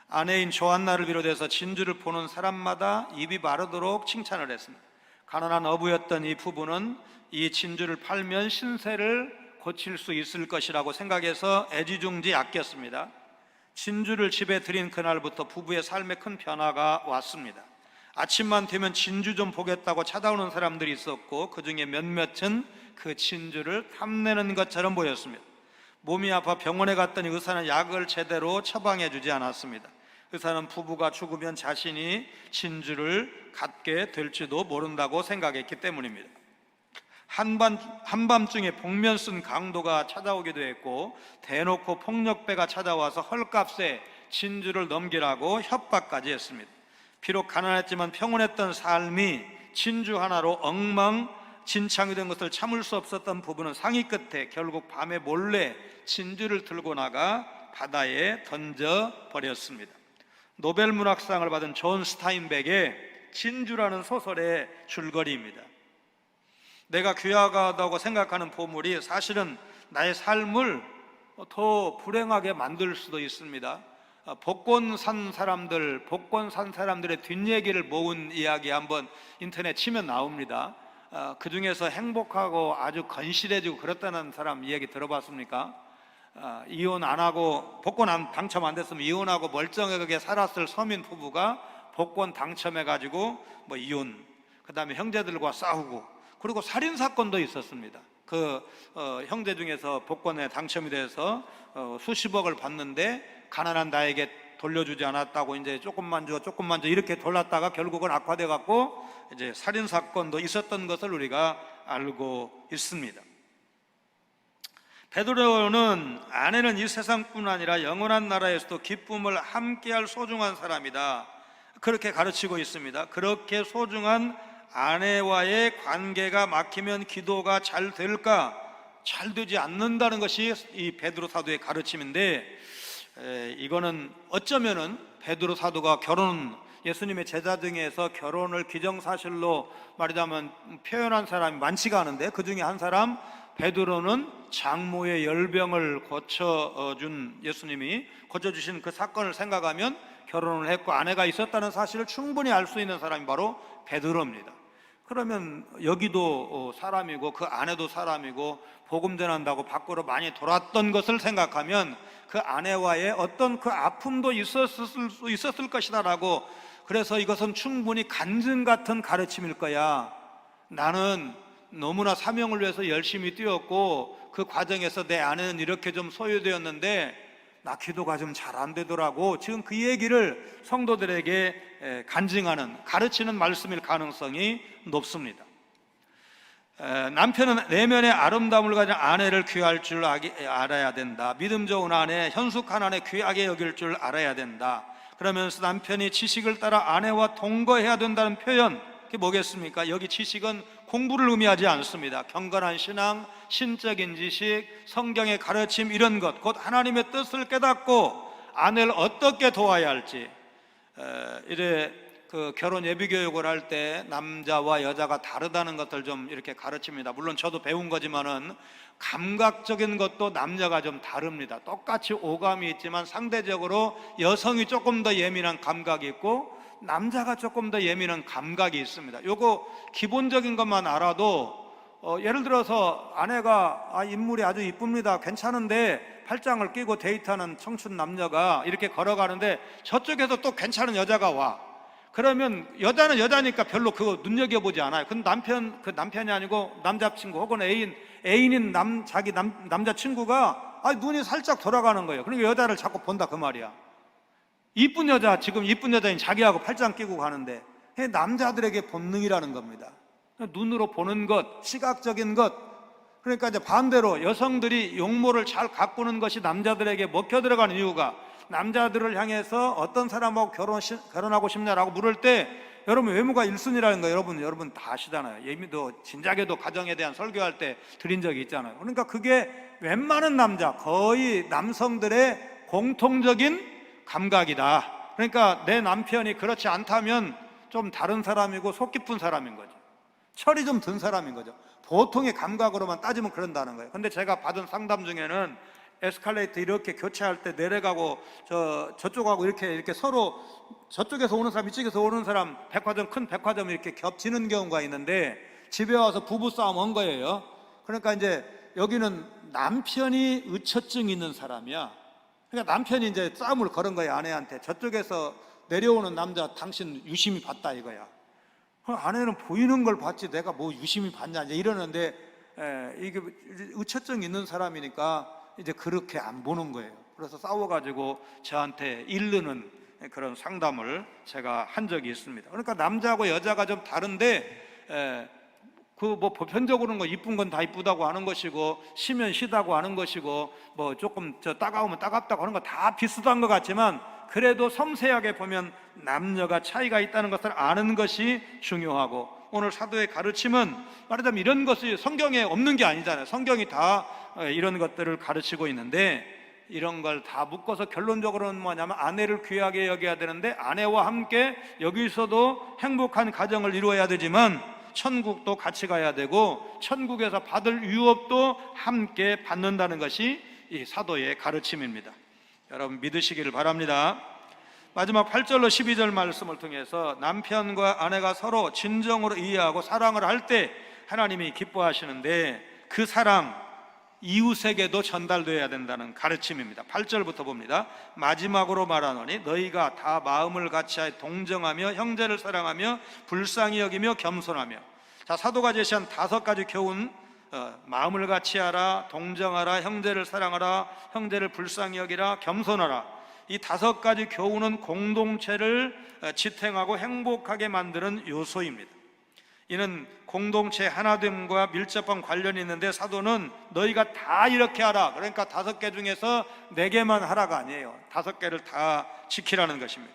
아내인 조한나를 비롯해서 진주를 보는 사람마다 입이 마르도록 칭찬을 했습니다. 가난한 어부였던 이 부부는 이 진주를 팔면 신세를 고칠 수 있을 것이라고 생각해서 애지중지 아꼈습니다. 진주를 집에 들인 그날부터 부부의 삶에 큰 변화가 왔습니다. 아침만 되면 진주 좀 보겠다고 찾아오는 사람들이 있었고, 그 중에 몇몇은 그 진주를 탐내는 것처럼 보였습니다. 몸이 아파 병원에 갔더니 의사는 약을 제대로 처방해 주지 않았습니다. 의사는 부부가 죽으면 자신이 진주를 갖게 될지도 모른다고 생각했기 때문입니다. 한밤중에 복면 쓴 강도가 찾아오기도 했고, 대놓고 폭력배가 찾아와서 헐값에 진주를 넘기라고 협박까지 했습니다. 비록 가난했지만 평온했던 삶이 진주 하나로 엉망진창이 된 것을 참을 수 없었던 부부는 상의 끝에 결국 밤에 몰래 진주를 들고 나가 바다에 던져버렸습니다. 노벨 문학상을 받은 존 스타인백의 진주라는 소설의 줄거리입니다. 내가 귀하다고 생각하는 보물이 사실은 나의 삶을 더 불행하게 만들 수도 있습니다. 복권 산 사람들의 뒷얘기를 모은 이야기 한번 인터넷 치면 나옵니다. 그 중에서 행복하고 아주 건실해지고 그렇다는 사람 이야기 들어봤습니까? 이혼 안 하고 복권 당첨 안 됐으면 이혼하고 멀쩡하게 살았을 서민 부부가 복권 당첨해가지고 뭐 이혼, 그 다음에 형제들과 싸우고, 그리고 살인 사건도 있었습니다. 그 형제 중에서 복권에 당첨이 돼서 수십억을 받는데 가난한 나에게 돌려주지 않았다고 이제 조금만 줘 이렇게 돌렸다가 결국은 악화돼 갖고 이제 살인 사건도 있었던 것을 우리가 알고 있습니다. 베드로는 아내는 이 세상뿐 아니라 영원한 나라에서도 기쁨을 함께할 소중한 사람이다, 그렇게 가르치고 있습니다. 그렇게 소중한 아내와의 관계가 막히면 기도가 잘 될까? 잘 되지 않는다는 것이 이 베드로 사도의 가르침인데, 이거는 어쩌면은 베드로 사도가 예수님의 제자 중에서 결혼을 기정사실로 말하자면 표현한 사람이 많지가 않은데, 그 중에 한 사람 베드로는 장모의 열병을 예수님이 고쳐주신 그 사건을 생각하면 결혼을 했고 아내가 있었다는 사실을 충분히 알 수 있는 사람이 바로 베드로입니다. 그러면 여기도 사람이고 그 아내도 사람이고 복음 전한다고 밖으로 많이 돌았던 것을 생각하면 그 아내와의 어떤 그 아픔도 있었을 것이다라고, 그래서 이것은 충분히 간증 같은 가르침일 거야. 나는 너무나 사명을 위해서 열심히 뛰었고 그 과정에서 내 아내는 이렇게 좀 소유되었는데 나 기도가 좀 잘 안 되더라고. 지금 그 얘기를 성도들에게 간증하는, 가르치는 말씀일 가능성이 높습니다. 남편은 내면의 아름다움을 가진 아내를 귀할 줄 알아야 된다. 믿음 좋은 아내, 현숙한 아내 귀하게 여길 줄 알아야 된다. 그러면서 남편이 지식을 따라 아내와 동거해야 된다는 표현, 그게 뭐겠습니까? 여기 지식은 공부를 의미하지 않습니다. 경건한 신앙, 신적인 지식, 성경의 가르침, 이런 것, 곧 하나님의 뜻을 깨닫고 아내를 어떻게 도와야 할지, 이래 그 결혼 예비 교육을 할 때 남자와 여자가 다르다는 것들 좀 이렇게 가르칩니다. 물론 저도 배운 거지만은 감각적인 것도 남녀가 좀 다릅니다. 똑같이 오감이 있지만 상대적으로 여성이 조금 더 예민한 감각이 있고 남자가 조금 더 예민한 감각이 있습니다. 요거 기본적인 것만 알아도 예를 들어서 아내가 인물이 아주 이쁩니다, 괜찮은데 팔짱을 끼고 데이트하는 청춘 남녀가 이렇게 걸어가는데 저쪽에서 또 괜찮은 여자가 와. 그러면 여자는 여자니까 별로 그거 눈여겨보지 않아요. 그 남편이 아니고 남자친구 혹은 애인인 자기 남자친구가 눈이 살짝 돌아가는 거예요. 그러니까 여자를 자꾸 본다 그 말이야. 이쁜 여자, 지금 이쁜 여자인 자기하고 팔짱 끼고 가는데, 그게 남자들에게 본능이라는 겁니다. 눈으로 보는 것, 시각적인 것. 그러니까 이제 반대로 여성들이 용모를 잘 가꾸는 것이 남자들에게 먹혀 들어가는 이유가, 남자들을 향해서 어떤 사람하고 결혼하고 싶냐라고 물을 때 여러분 외모가 1순위라는 거 여러분 다 아시잖아요. 예미도 진작에도 가정에 대한 설교할 때 드린 적이 있잖아요. 그러니까 그게 웬만한 남자, 거의 남성들의 공통적인 감각이다. 그러니까 내 남편이 그렇지 않다면 좀 다른 사람이고 속 깊은 사람인 거죠. 철이 좀 든 사람인 거죠. 보통의 감각으로만 따지면 그런다는 거예요. 근데 제가 받은 상담 중에는 에스컬레이터 이렇게 교체할 때 내려가고 저쪽하고 이렇게 서로 저쪽에서 오는 사람 이쪽에서 오는 사람 큰 백화점 이렇게 겹치는 경우가 있는데 집에 와서 부부싸움 한 거예요. 그러니까 이제 여기는 남편이 의처증 있는 사람이야. 그러니까 남편이 이제 싸움을 걸은 거야, 아내한테. 저쪽에서 내려오는 남자 당신 유심히 봤다 이거야. 아내는 보이는 걸 봤지 내가 뭐 유심히 봤냐 이제 이러는데, 이게 의처증 있는 사람이니까 이제 그렇게 안 보는 거예요. 그래서 싸워가지고 저한테 이르는 그런 상담을 제가 한 적이 있습니다. 그러니까 남자하고 여자가 좀 다른데, 그 뭐 보편적으로는 거 이쁜 건 다 이쁘다고 하는 것이고 시면 시다고 하는 것이고 뭐 조금 따가우면 따갑다고 하는 거 다 비슷한 것 같지만, 그래도 섬세하게 보면 남녀가 차이가 있다는 것을 아는 것이 중요하고, 오늘 사도의 가르침은 말하자면 이런 것이 성경에 없는 게 아니잖아요. 성경이 다 이런 것들을 가르치고 있는데, 이런 걸 다 묶어서 결론적으로는 뭐냐면 아내를 귀하게 여겨야 되는데 아내와 함께 여기서도 행복한 가정을 이루어야 되지만 천국도 같이 가야 되고 천국에서 받을 유업도 함께 받는다는 것이 이 사도의 가르침입니다. 여러분 믿으시기를 바랍니다. 마지막 8절로 12절 말씀을 통해서 남편과 아내가 서로 진정으로 이해하고 사랑을 할 때 하나님이 기뻐하시는데, 그 사랑 이웃에게도 전달되어야 된다는 가르침입니다. 8절부터 봅니다. 마지막으로 말하노니 너희가 다 마음을 같이하여 동정하며 형제를 사랑하며 불쌍히 여기며 겸손하며. 자, 사도가 제시한 5가지 교훈, 마음을 같이하라, 동정하라, 형제를 사랑하라, 형제를 불쌍히 여기라, 겸손하라. 이 5가지 교훈은 공동체를 지탱하고 행복하게 만드는 요소입니다. 이는 공동체 하나됨과 밀접한 관련이 있는데, 사도는 너희가 다 이렇게 하라, 그러니까 5개 중에서 4개만 하라가 아니에요. 5개를 다 지키라는 것입니다.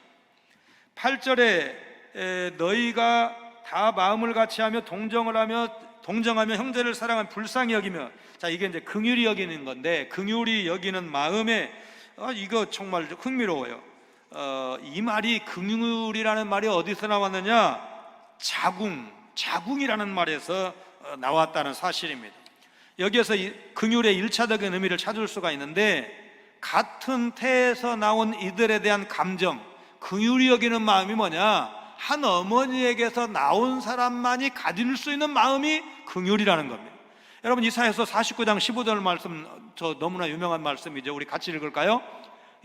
8절에 너희가 다 마음을 같이 하며 동정하며 형제를 사랑하며 불쌍히 여기며. 자, 이게 이제 긍휼히 여기는 건데, 긍휼히 여기는 마음에 이거 정말 흥미로워요. 이 말이, 긍휼이라는 말이 어디서 나왔느냐? 자궁이라는 말에서 나왔다는 사실입니다. 여기에서 긍휼의 1차적인 의미를 찾을 수가 있는데, 같은 태에서 나온 이들에 대한 감정, 긍휼히 여기는 마음이 뭐냐? 한 어머니에게서 나온 사람만이 가질 수 있는 마음이 긍휼이라는 겁니다. 여러분 이사야서 49장 15절 말씀, 저 너무나 유명한 말씀이죠. 우리 같이 읽을까요?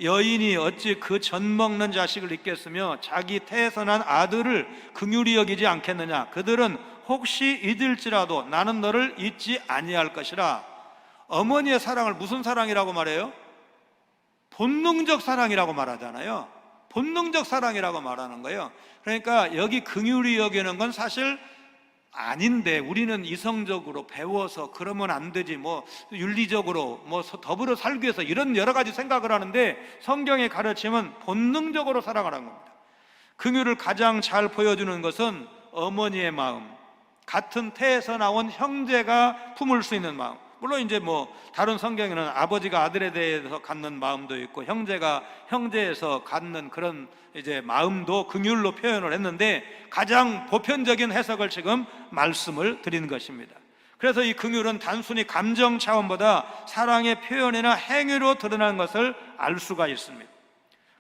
여인이 어찌 그 젖 먹는 자식을 잊겠으며 자기 태에서 난 아들을 긍휼히 여기지 않겠느냐? 그들은 혹시 잊을지라도 나는 너를 잊지 아니할 것이라. 어머니의 사랑을 무슨 사랑이라고 말해요? 본능적 사랑이라고 말하잖아요. 본능적 사랑이라고 말하는 거예요. 그러니까 여기 긍휼히 여기는 건 사실 아닌데, 우리는 이성적으로 배워서 그러면 안 되지, 뭐 윤리적으로 뭐 더불어 살기 위해서 이런 여러 가지 생각을 하는데, 성경의 가르침은 본능적으로 살아가는 겁니다. 긍휼을 가장 잘 보여주는 것은 어머니의 마음, 같은 태에서 나온 형제가 품을 수 있는 마음. 물론 이제 뭐 다른 성경에는 아버지가 아들에 대해서 갖는 마음도 있고 형제가 형제에서 갖는 그런 이제 마음도 긍휼로 표현을 했는데, 가장 보편적인 해석을 지금 말씀을 드린 것입니다. 그래서 이 긍휼은 단순히 감정 차원보다 사랑의 표현이나 행위로 드러난 것을 알 수가 있습니다.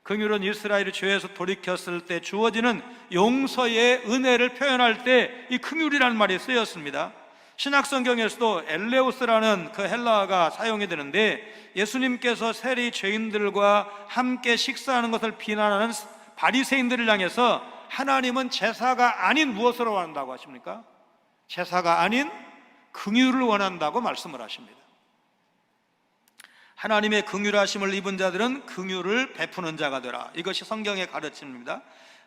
긍휼은 이스라엘이 죄에서 돌이켰을 때 주어지는 용서의 은혜를 표현할 때 이 긍휼이라는 말이 쓰였습니다. 신약성경에서도 엘레우스라는 그 헬라어가 사용이 되는데, 예수님께서 세리 죄인들과 함께 식사하는 것을 비난하는 바리새인들을 향해서 하나님은 제사가 아닌 무엇을 원한다고 하십니까? 제사가 아닌 긍휼을 원한다고 말씀을 하십니다. 하나님의 긍휼하심을 입은 자들은 긍휼을 베푸는 자가 되라. 이것이 성경의 가르침입니다.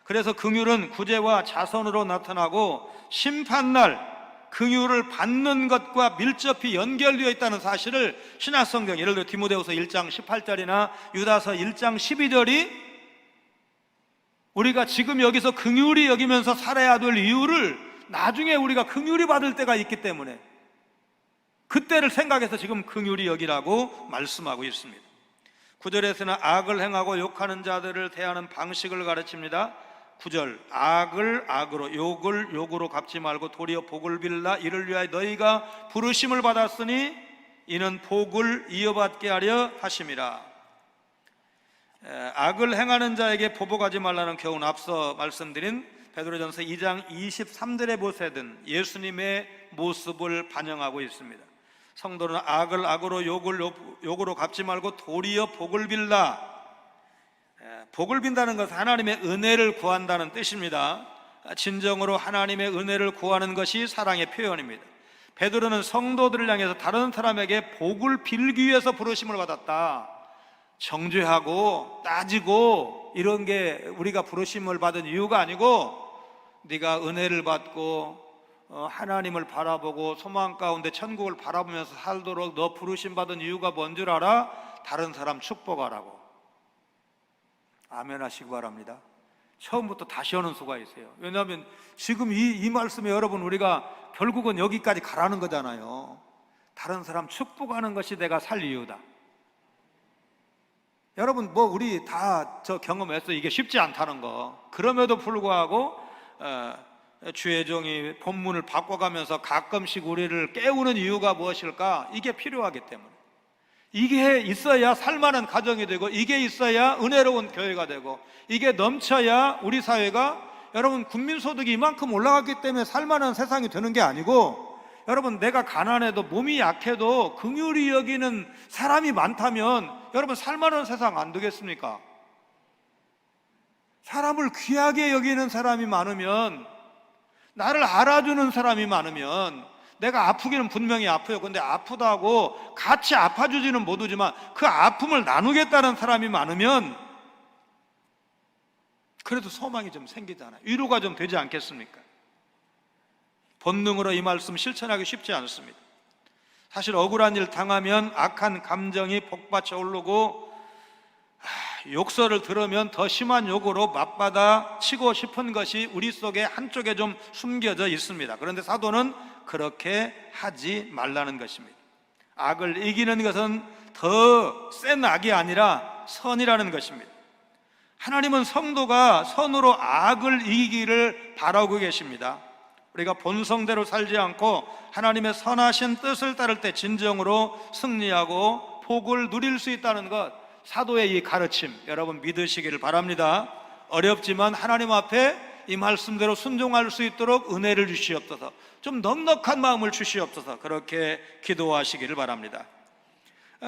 그래서 긍휼은 구제와 자선으로 나타나고 심판날 긍휼을 받는 것과 밀접히 연결되어 있다는 사실을 신약성경, 예를 들어 디모데후서 1장 18절이나 유다서 1장 12절이 우리가 지금 여기서 긍휼히 여기면서 살아야 될 이유를 나중에 우리가 긍휼히 받을 때가 있기 때문에 그때를 생각해서 지금 긍휼히 여기라고 말씀하고 있습니다. 9절에서는 악을 행하고 욕하는 자들을 대하는 방식을 가르칩니다. 9절, 악을 악으로, 욕을 욕으로 갚지 말고 도리어 복을 빌라. 이를 위하여 너희가 부르심을 받았으니 이는 복을 이어받게 하려 하심이라. 악을 행하는 자에게 보복하지 말라는 교훈, 앞서 말씀드린 베드로전서 2장 23절에 보세든 예수님의 모습을 반영하고 있습니다. 성도는 악을 악으로 욕을 욕으로 갚지 말고 도리어 복을 빌라. 복을 빈다는 것은 하나님의 은혜를 구한다는 뜻입니다. 진정으로 하나님의 은혜를 구하는 것이 사랑의 표현입니다. 베드로는 성도들을 향해서 다른 사람에게 복을 빌기 위해서 부르심을 받았다. 정죄하고 따지고 이런 게 우리가 부르심을 받은 이유가 아니고, 네가 은혜를 받고 하나님을 바라보고 소망 가운데 천국을 바라보면서 살도록 너 부르심 받은 이유가 뭔 줄 알아? 다른 사람 축복하라고. 아멘 하시기 바랍니다. 처음부터 다시 하는 수가 있어요. 왜냐하면 지금 이 말씀에 여러분, 우리가 결국은 여기까지 가라는 거잖아요. 다른 사람 축복하는 것이 내가 살 이유다. 여러분, 뭐 우리 다 저 경험해서 이게 쉽지 않다는 거. 그럼에도 불구하고 주의 종이 본문을 바꿔가면서 가끔씩 우리를 깨우는 이유가 무엇일까? 이게 필요하기 때문에. 이게 있어야 살만한 가정이 되고, 이게 있어야 은혜로운 교회가 되고, 이게 넘쳐야 우리 사회가, 여러분, 국민소득이 이만큼 올라갔기 때문에 살만한 세상이 되는 게 아니고, 여러분, 내가 가난해도 몸이 약해도 긍휼히 여기는 사람이 많다면 여러분, 살만한 세상 안 되겠습니까? 사람을 귀하게 여기는 사람이 많으면, 나를 알아주는 사람이 많으면, 내가 아프기는 분명히 아파요. 근데 아프다고 같이 아파주지는 못하지만 그 아픔을 나누겠다는 사람이 많으면 그래도 소망이 좀 생기잖아요. 위로가 좀 되지 않겠습니까? 본능으로 이 말씀 실천하기 쉽지 않습니다. 사실 억울한 일 당하면 악한 감정이 복받쳐 오르고, 욕설을 들으면 더 심한 욕으로 맞받아 치고 싶은 것이 우리 속에 한쪽에 좀 숨겨져 있습니다. 그런데 사도는 그렇게 하지 말라는 것입니다. 악을 이기는 것은 더 센 악이 아니라 선이라는 것입니다. 하나님은 성도가 선으로 악을 이기기를 바라고 계십니다. 우리가 본성대로 살지 않고 하나님의 선하신 뜻을 따를 때 진정으로 승리하고 복을 누릴 수 있다는 것, 사도의 이 가르침 여러분 믿으시기를 바랍니다. 어렵지만 하나님 앞에 이 말씀대로 순종할 수 있도록 은혜를 주시옵소서, 좀 넉넉한 마음을 주시옵소서, 그렇게 기도하시기를 바랍니다.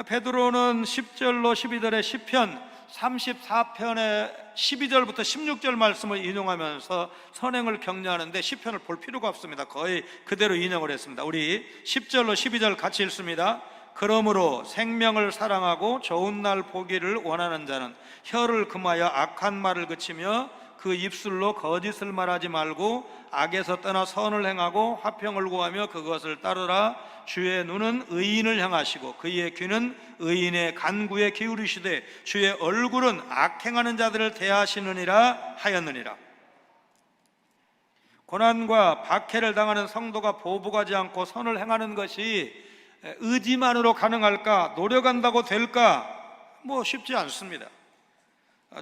베드로는 10절로 12절의 시편 34편의 12절부터 16절 말씀을 인용하면서 선행을 격려하는데 시편을 볼 필요가 없습니다. 거의 그대로 인용을 했습니다. 우리 10절로 12절 같이 읽습니다. 그러므로 생명을 사랑하고 좋은 날 보기를 원하는 자는 혀를 금하여 악한 말을 그치며 그 입술로 거짓을 말하지 말고 악에서 떠나 선을 행하고 화평을 구하며 그것을 따르라. 주의 눈은 의인을 향하시고 그의 귀는 의인의 간구에 기울이시되 주의 얼굴은 악행하는 자들을 대하시느니라 하였느니라. 고난과 박해를 당하는 성도가 보복하지 않고 선을 행하는 것이 의지만으로 가능할까? 노력한다고 될까? 쉽지 않습니다.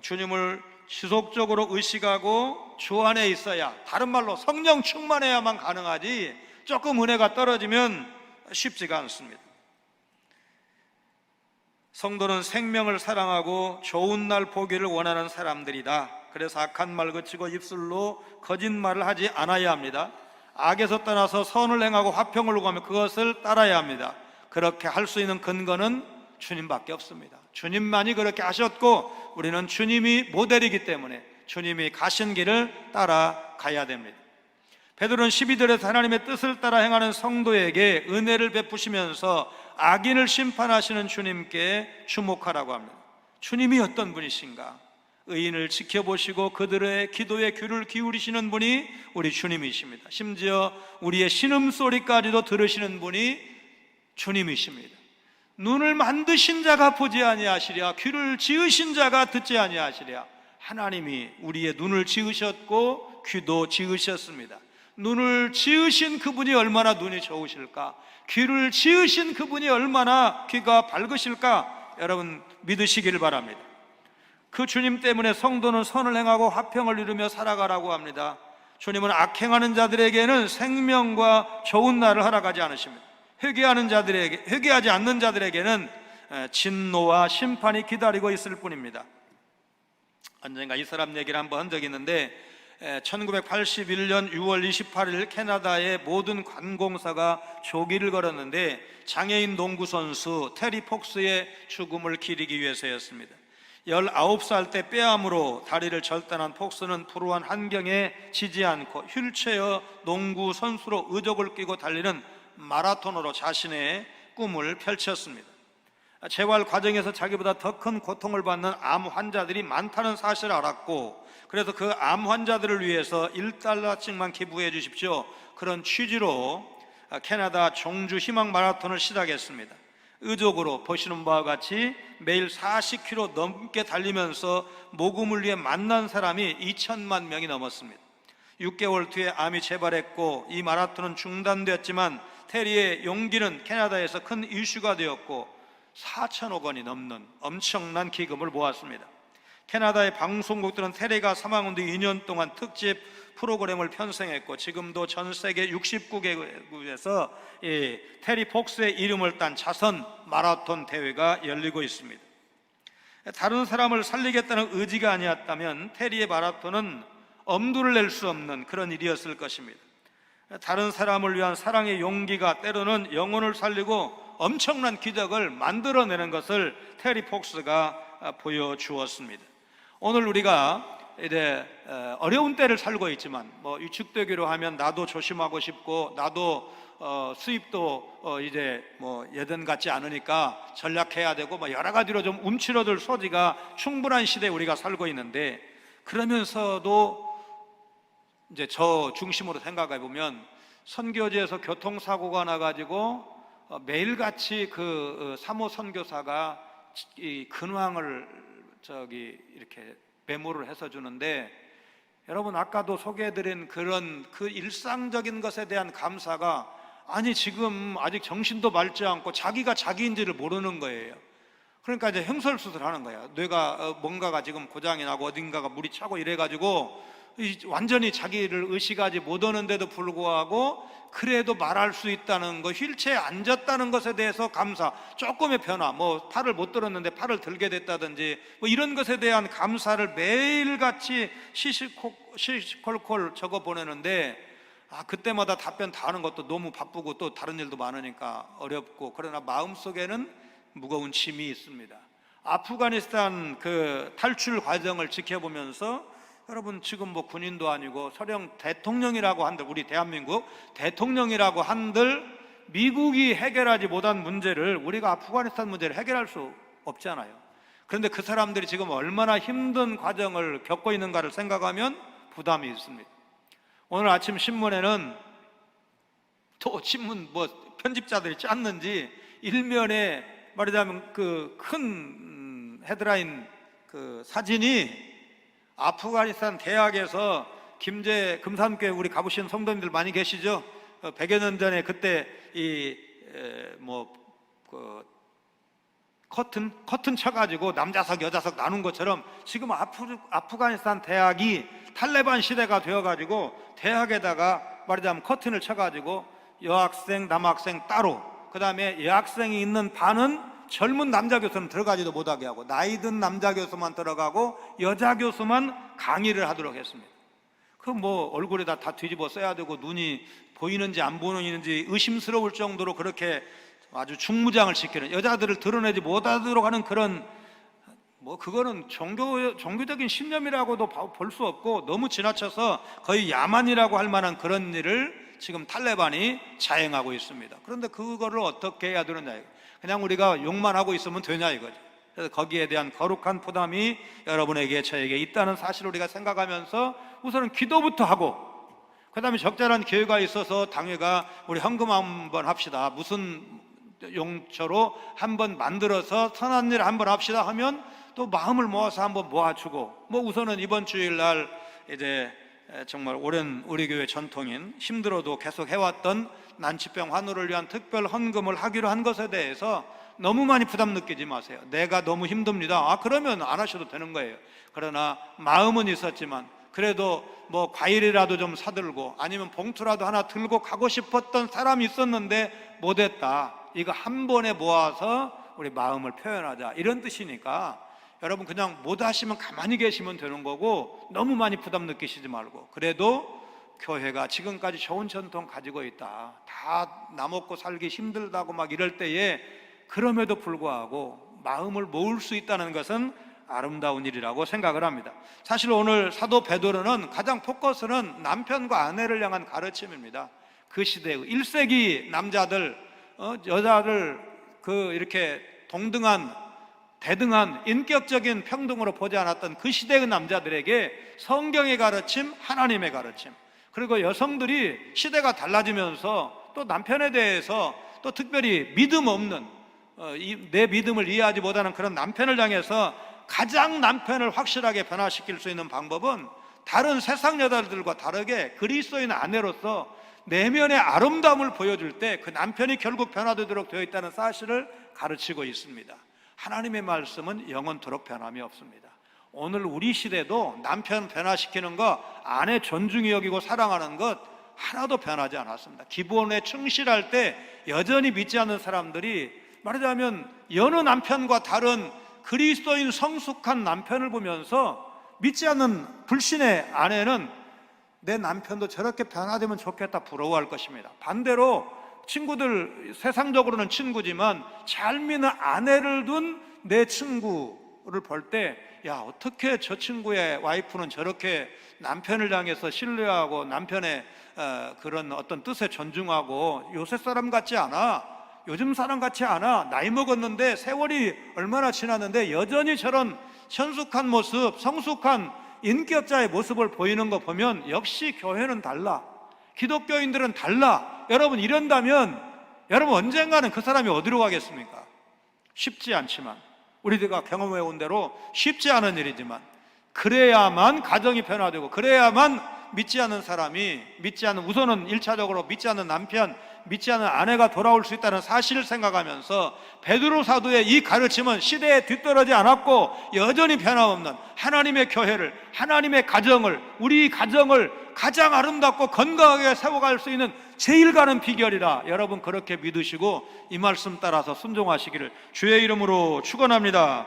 주님을 지속적으로 의식하고 주 안에 있어야, 다른 말로 성령 충만해야만 가능하지 조금 은혜가 떨어지면 쉽지가 않습니다. 성도는 생명을 사랑하고 좋은 날 보기를 원하는 사람들이다. 그래서 악한 말 그치고 입술로 거짓말을 하지 않아야 합니다. 악에서 떠나서 선을 행하고 화평을 구하며 그것을 따라야 합니다. 그렇게 할 수 있는 근거는 주님밖에 없습니다. 주님만이 그렇게 하셨고 우리는 주님이 모델이기 때문에 주님이 가신 길을 따라가야 됩니다. 베드로는 12절에서 하나님의 뜻을 따라 행하는 성도에게 은혜를 베푸시면서 악인을 심판하시는 주님께 주목하라고 합니다. 주님이 어떤 분이신가? 의인을 지켜보시고 그들의 기도에 귀를 기울이시는 분이 우리 주님이십니다. 심지어 우리의 신음소리까지도 들으시는 분이 주님이십니다. 눈을 만드신 자가 보지 아니하시랴, 귀를 지으신 자가 듣지 아니하시랴. 하나님이 우리의 눈을 지으셨고 귀도 지으셨습니다. 눈을 지으신 그분이 얼마나 눈이 좋으실까? 귀를 지으신 그분이 얼마나 귀가 밝으실까? 여러분 믿으시길 바랍니다. 그 주님 때문에 성도는 선을 행하고 화평을 이루며 살아가라고 합니다. 주님은 악행하는 자들에게는 생명과 좋은 날을 허락하지 않으십니다. 회개하지 않는 자들에게는 진노와 심판이 기다리고 있을 뿐입니다. 언젠가 이 사람 얘기를 한번 한 적이 있는데 1981년 6월 28일 캐나다의 모든 관공사가 조기를 걸었는데 장애인 농구 선수 테리 폭스의 죽음을 기리기 위해서였습니다. 19살 때 폐암으로 다리를 절단한 폭스는 불우한 환경에 지지 않고 휠체어 농구 선수로 의족을 끼고 달리는 마라톤으로 자신의 꿈을 펼쳤습니다. 재활 과정에서 자기보다 더 큰 고통을 받는 암 환자들이 많다는 사실을 알았고, 그래서 그 암 환자들을 위해서 $1씩만 기부해 주십시오, 그런 취지로 캐나다 종주 희망 마라톤을 시작했습니다. 의족으로 보시는 바와 같이 매일 40km 넘게 달리면서 모금을 위해 만난 사람이 2천만 명이 넘었습니다. 6개월 뒤에 암이 재발했고 이 마라톤은 중단되었지만 테리의 용기는 캐나다에서 큰 이슈가 되었고 4천억 원이 넘는 엄청난 기금을 모았습니다. 캐나다의 방송국들은 테리가 사망한 뒤 2년 동안 특집 프로그램을 편성했고 지금도 전 세계 69개국에서 테리 폭스의 이름을 딴 자선 마라톤 대회가 열리고 있습니다. 다른 사람을 살리겠다는 의지가 아니었다면 테리의 마라톤은 엄두를 낼 수 없는 그런 일이었을 것입니다. 다른 사람을 위한 사랑의 용기가 때로는 영혼을 살리고 엄청난 기적을 만들어내는 것을 테리 폭스가 보여주었습니다. 오늘 우리가 이제 어려운 때를 살고 있지만 위축되기로 하면 나도 조심하고 싶고 나도 수입도 이제 예전 같지 않으니까 전략해야 되고 여러 가지로 좀 움츠러들 소지가 충분한 시대에 우리가 살고 있는데, 그러면서도 이제 저 중심으로 생각해 보면 선교지에서 교통사고가 나가지고 매일같이 그 사모 선교사가 이 근황을 이렇게 메모를 해서 주는데, 여러분 아까도 소개해드린 그런 그 일상적인 것에 대한 감사가, 아니 지금 아직 정신도 맑지 않고 자기가 자기인지를 모르는 거예요. 그러니까 이제 횡설수설하는 거야. 뇌가 뭔가가 지금 고장이 나고 어딘가가 물이 차고 이래가지고 완전히 자기를 의식하지 못하는데도 불구하고 그래도 말할 수 있다는 거, 휠체어에 앉았다는 것에 대해서 감사, 조금의 변화, 팔을 못 들었는데 팔을 들게 됐다든지 이런 것에 대한 감사를 매일같이 시시콜콜 적어 보내는데, 그때마다 답변 다 하는 것도 너무 바쁘고 또 다른 일도 많으니까 어렵고, 그러나 마음속에는 무거운 짐이 있습니다. 아프가니스탄 그 탈출 과정을 지켜보면서 여러분 지금 뭐 군인도 아니고 설령 대통령이라고 한들, 우리 대한민국 대통령이라고 한들 미국이 해결하지 못한 문제를 우리가 아프가니스탄 문제를 해결할 수 없잖아요. 그런데 그 사람들이 지금 얼마나 힘든 과정을 겪고 있는가를 생각하면 부담이 있습니다. 오늘 아침 신문에는 또 신문 뭐 편집자들이 짰는지 일면에 말하자면 그 큰 헤드라인 그 사진이 아프가니스탄 대학에서 금산교회 우리 가보신 성도님들 많이 계시죠? 100여 년 전에 그때 커튼 쳐가지고 남자석 여자석 나눈 것처럼 지금 아프가니스탄 대학이 탈레반 시대가 되어가지고 대학에다가 말하자면 커튼을 쳐가지고 여학생 남학생 따로, 그 다음에 여학생이 있는 반은 젊은 남자 교수는 들어가지도 못하게 하고 나이 든 남자 교수만 들어가고 여자 교수만 강의를 하도록 했습니다. 그 뭐 얼굴에다 다 뒤집어 써야 되고 눈이 보이는지 안 보이는지 의심스러울 정도로 그렇게 아주 중무장을 시키는, 여자들을 드러내지 못하도록 하는 그런, 뭐 그거는 종교적인 신념이라고도 볼 수 없고 너무 지나쳐서 거의 야만이라고 할 만한 그런 일을 지금 탈레반이 자행하고 있습니다. 그런데 그거를 어떻게 해야 되느냐, 그냥 우리가 욕만 하고 있으면 되냐 이거죠. 그래서 거기에 대한 거룩한 부담이 여러분에게 저에게 있다는 사실을 우리가 생각하면서 우선은 기도부터 하고, 그 다음에 적절한 기회가 있어서 당회가 우리 헌금 한번 합시다, 무슨 용처로 한번 만들어서 선한 일 한번 합시다 하면 또 마음을 모아서 한번 모아주고, 뭐 우선은 이번 주일날 이제 정말 오랜 우리 교회 전통인 힘들어도 계속 해왔던 난치병 환우를 위한 특별 헌금을 하기로 한 것에 대해서 너무 많이 부담 느끼지 마세요. 내가 너무 힘듭니다. 그러면 안 하셔도 되는 거예요. 그러나 마음은 있었지만 그래도 뭐 과일이라도 좀 사들고 아니면 봉투라도 하나 들고 가고 싶었던 사람이 있었는데 못했다, 이거 한 번에 모아서 우리 마음을 표현하자, 이런 뜻이니까 여러분 그냥 못 하시면 가만히 계시면 되는 거고 너무 많이 부담 느끼시지 말고, 그래도 교회가 지금까지 좋은 전통 가지고 있다, 다 나먹고 살기 힘들다고 막 이럴 때에 그럼에도 불구하고 마음을 모을 수 있다는 것은 아름다운 일이라고 생각을 합니다. 사실 오늘 사도 베드로는 가장 포커스는 남편과 아내를 향한 가르침입니다. 그 시대의 1세기 남자들, 여자를 이렇게 동등한 대등한 인격적인 평등으로 보지 않았던 그 시대의 남자들에게 성경의 가르침, 하나님의 가르침, 그리고 여성들이 시대가 달라지면서 또 남편에 대해서 또 특별히 믿음 없는, 내 믿음을 이해하지 못하는 그런 남편을 향해서 가장 남편을 확실하게 변화시킬 수 있는 방법은 다른 세상 여자들과 다르게 그리스도인 아내로서 내면의 아름다움을 보여줄 때 그 남편이 결국 변화되도록 되어 있다는 사실을 가르치고 있습니다. 하나님의 말씀은 영원토록 변함이 없습니다. 오늘 우리 시대도 남편 변화시키는 것, 아내 존중히 여기고 사랑하는 것 하나도 변하지 않았습니다. 기본에 충실할 때 여전히 믿지 않는 사람들이 말하자면 여느 남편과 다른 그리스도인 성숙한 남편을 보면서 믿지 않는 불신의 아내는 내 남편도 저렇게 변화되면 좋겠다 부러워할 것입니다. 반대로 친구들, 세상적으로는 친구지만 잘 믿는 아내를 둔 내 친구를 볼 때, 야, 어떻게 저 친구의 와이프는 저렇게 남편을 향해서 신뢰하고 남편의 그런 어떤 뜻에 존중하고, 요새 사람 같지 않아, 요즘 사람 같지 않아, 나이 먹었는데 세월이 얼마나 지났는데 여전히 저런 현숙한 모습, 성숙한 인격자의 모습을 보이는 거 보면 역시 교회는 달라, 기독교인들은 달라. 여러분 이런다면 여러분 언젠가는 그 사람이 어디로 가겠습니까? 쉽지 않지만, 우리가 경험해 온 대로 쉽지 않은 일이지만 그래야만 가정이 변화되고, 그래야만 믿지 않는 사람이, 우선은 1차적으로 믿지 않는 남편, 믿지 않는 아내가 돌아올 수 있다는 사실을 생각하면서 베드로 사도의 이 가르침은 시대에 뒤떨어지지 않았고 여전히 변함없는 하나님의 교회를, 하나님의 가정을, 우리 가정을 가장 아름답고 건강하게 세워갈 수 있는 제일 가는 비결이라 여러분 그렇게 믿으시고 이 말씀 따라서 순종하시기를 주의 이름으로 축원합니다.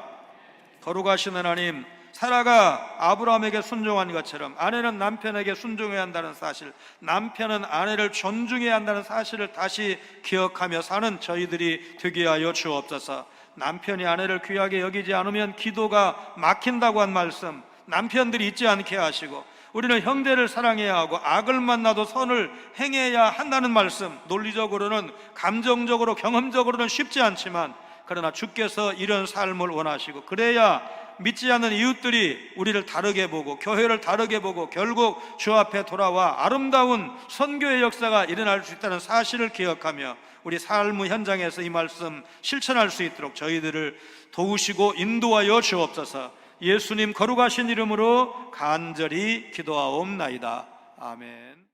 거룩하신 하나님, 사라가 아브라함에게 순종한 것처럼 아내는 남편에게 순종해야 한다는 사실, 남편은 아내를 존중해야 한다는 사실을 다시 기억하며 사는 저희들이 되게 하여 주옵소서. 남편이 아내를 귀하게 여기지 않으면 기도가 막힌다고 한 말씀 남편들이 잊지 않게 하시고, 우리는 형제를 사랑해야 하고 악을 만나도 선을 행해야 한다는 말씀, 논리적으로는 감정적으로 경험적으로는 쉽지 않지만 그러나 주께서 이런 삶을 원하시고, 그래야 믿지 않는 이웃들이 우리를 다르게 보고 교회를 다르게 보고 결국 주 앞에 돌아와 아름다운 선교의 역사가 일어날 수 있다는 사실을 기억하며 우리 삶의 현장에서 이 말씀 실천할 수 있도록 저희들을 도우시고 인도하여 주옵소서. 예수님 거룩하신 이름으로 간절히 기도하옵나이다. 아멘.